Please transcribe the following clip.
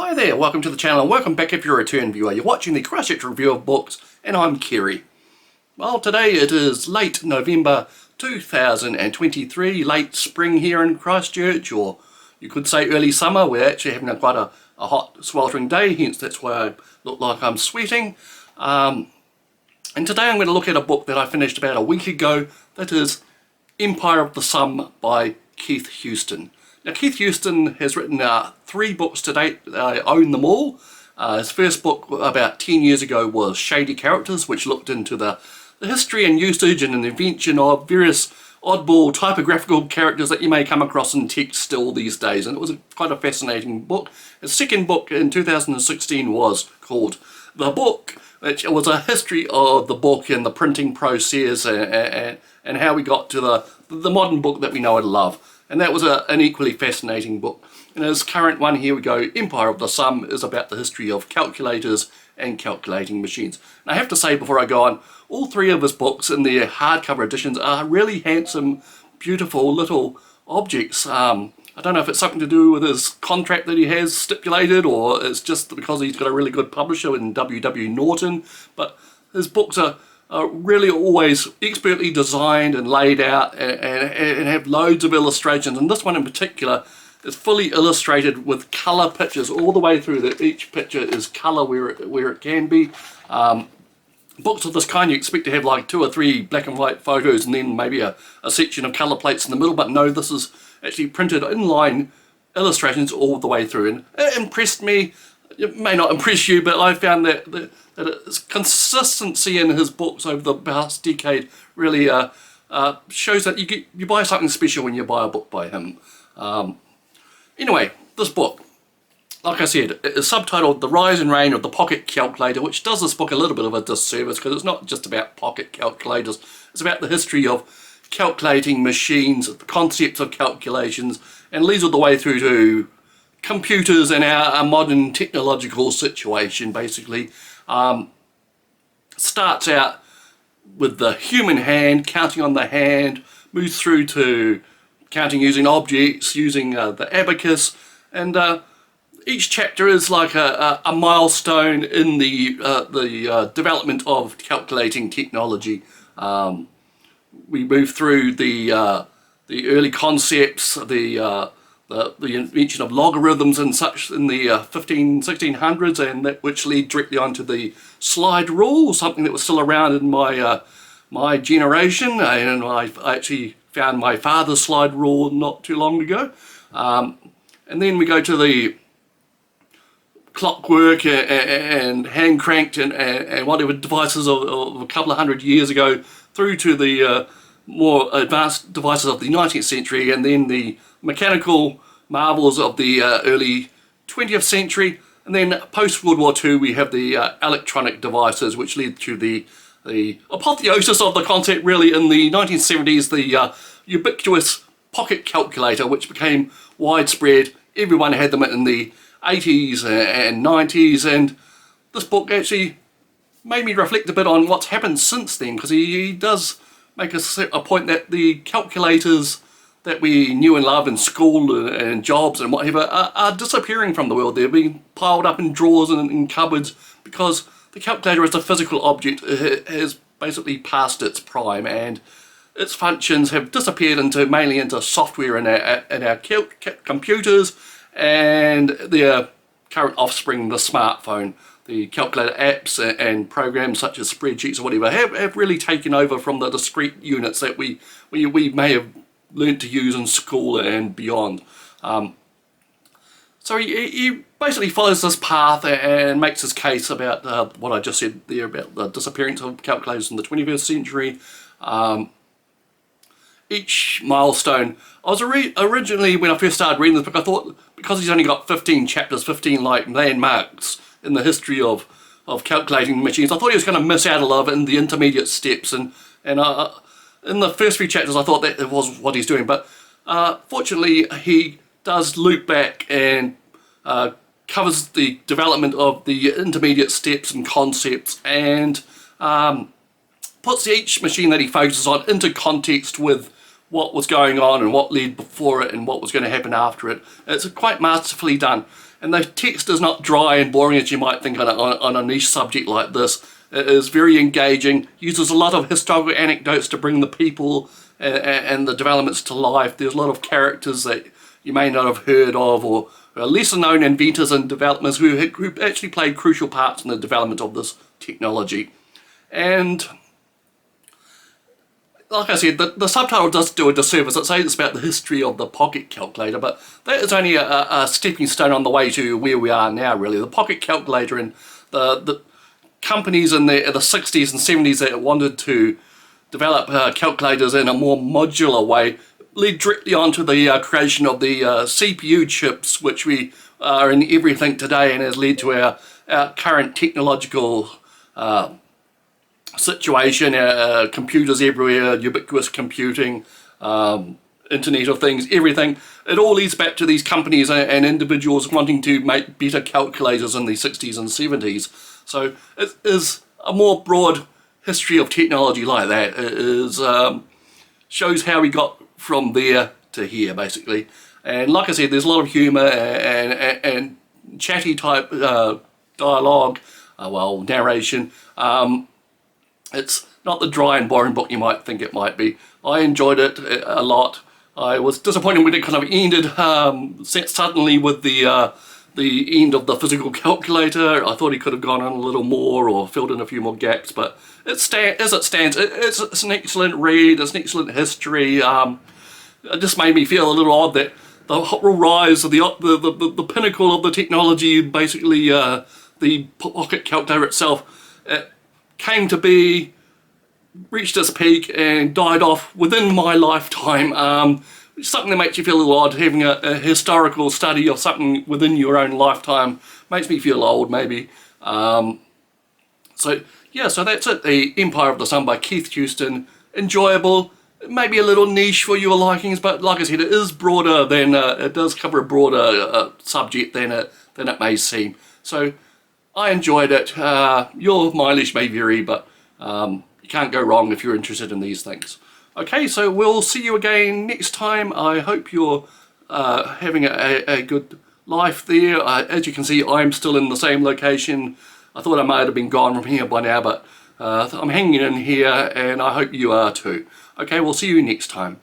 Hi there, welcome to the channel and welcome back if you're a return viewer. You're watching the Christchurch Review of Books and I'm Kerry. Well, today it is late November 2023, late spring here in Christchurch, or you could say early summer. We're actually having quite a hot sweltering day, hence that's why I look like I'm sweating. And today I'm going to look at a book that I finished about a week ago, that is Empire of the Sun by Keith Houston. Now, Keith Houston has written 3 books to date. I own them all. His first book about 10 years ago was Shady Characters, which looked into the history and usage and invention of various oddball typographical characters that you may come across in text still these days, and it was quite a fascinating book. His second book in 2016 was called The Book, which was a history of the book and the printing process and how we got to the modern book that we know and love. And that was an equally fascinating book. And his current one, here we go, Empire of the Sun, is about the history of calculators and calculating machines. And I have to say before I go on, all 3 of his books in their hardcover editions are really handsome, beautiful little objects. I don't know if it's something to do with his contract that he has stipulated, or it's just because he's got a really good publisher in W.W. Norton, but his books are really always expertly designed and laid out and have loads of illustrations, and this one in particular is fully illustrated with colour pictures all the way through. That each picture is colour where it can be. Books of this kind you expect to have like 2 or 3 black and white photos and then maybe a section of colour plates in the middle, but no, this is actually printed inline illustrations all the way through, and it impressed me. It may not impress you, but I found that its consistency in his books over the past decade really shows that you buy something special when you buy a book by him. Anyway, this book, like I said, it is subtitled The Rise and Reign of the Pocket Calculator, which does this book a little bit of a disservice because it's not just about pocket calculators. It's about the history of calculating machines, the concepts of calculations, and leads all the way through to computers and our modern technological situation, basically. Starts out with the human hand, counting on the hand, moves through to counting using objects, using the abacus, and each chapter is like a milestone in the development of calculating technology. We move through the early concepts, the invention of logarithms and such in the 1600s, and that which lead directly onto the slide rule, something that was still around in my generation, and I actually found my father's slide rule not too long ago. And then we go to the clockwork and hand cranked and whatever devices of a couple of hundred years ago, through to the more advanced devices of the 19th century, and then the mechanical marvels of the early 20th century, and then post World War II we have the electronic devices, which led to the apotheosis of the concept really in the 1970s, the ubiquitous pocket calculator, which became widespread. Everyone had them in the 80s and 90s, and this book actually made me reflect a bit on what's happened since then, because he does make a point that the calculators that we knew and loved in school and jobs and whatever are disappearing from the world. They're being piled up in drawers and in cupboards because the calculator as a physical object has basically passed its prime, and its functions have disappeared mainly into software in our computers and their current offspring, the smartphone. The calculator apps and programs such as spreadsheets or whatever have really taken over from the discrete units that we may have learned to use in school and beyond. So he basically follows this path and makes his case about what I just said there about the disappearance of calculators in the 21st century. Each milestone, I was originally, when I first started reading this book, I thought because he's only got 15 chapters, 15 like landmarks in the history of calculating machines, I thought he was going to miss out a lot in the intermediate steps, and in the first few chapters I thought that was what he's doing, but fortunately he does loop back and covers the development of the intermediate steps and concepts, and puts each machine that he focuses on into context with what was going on and what led before it and what was going to happen after it. It's quite masterfully done. And the text is not dry and boring as you might think on a niche subject like this. It is very engaging, uses a lot of historical anecdotes to bring the people and the developments to life. There's a lot of characters that you may not have heard of, or lesser known inventors and developers who actually played crucial parts in the development of this technology. And like I said, the subtitle does do a disservice. It says it's about the history of the pocket calculator, but that is only a stepping stone on the way to where we are now, really. The pocket calculator and the companies in the 60s and 70s that wanted to develop calculators in a more modular way led directly on to the creation of the CPU chips, which we are in everything today, and has led to our current technological situation, computers everywhere, ubiquitous computing, Internet of Things, everything. It all leads back to these companies and individuals wanting to make better calculators in the 60s and 70s. So it is a more broad history of technology like that. It is, shows how we got from there to here, basically. And like I said, there's a lot of humour and chatty type dialogue, narration. It's not the dry and boring book you might think it might be. I enjoyed it a lot. I was disappointed when it kind of ended suddenly with the end of the physical calculator. I thought he could have gone on a little more or filled in a few more gaps, but as it stands, it's an excellent read. It's an excellent history. It just made me feel a little odd that the rise of the pinnacle of the technology, basically the pocket calculator itself, came to be, reached its peak and died off within my lifetime. Something that makes you feel a little odd, having a historical study of something within your own lifetime makes me feel old, maybe. So that's it. The Empire of the Sun by Keith Houston. Enjoyable, maybe a little niche for your likings, but like I said, it is broader than, it does cover a broader subject than it may seem. So I enjoyed it. Your mileage may vary, but you can't go wrong if you're interested in these things. Okay, so we'll see you again next time. I hope you're having a good life there. As you can see, I'm still in the same location. I thought I might have been gone from here by now, but I'm hanging in here, and I hope you are too. Okay, we'll see you next time.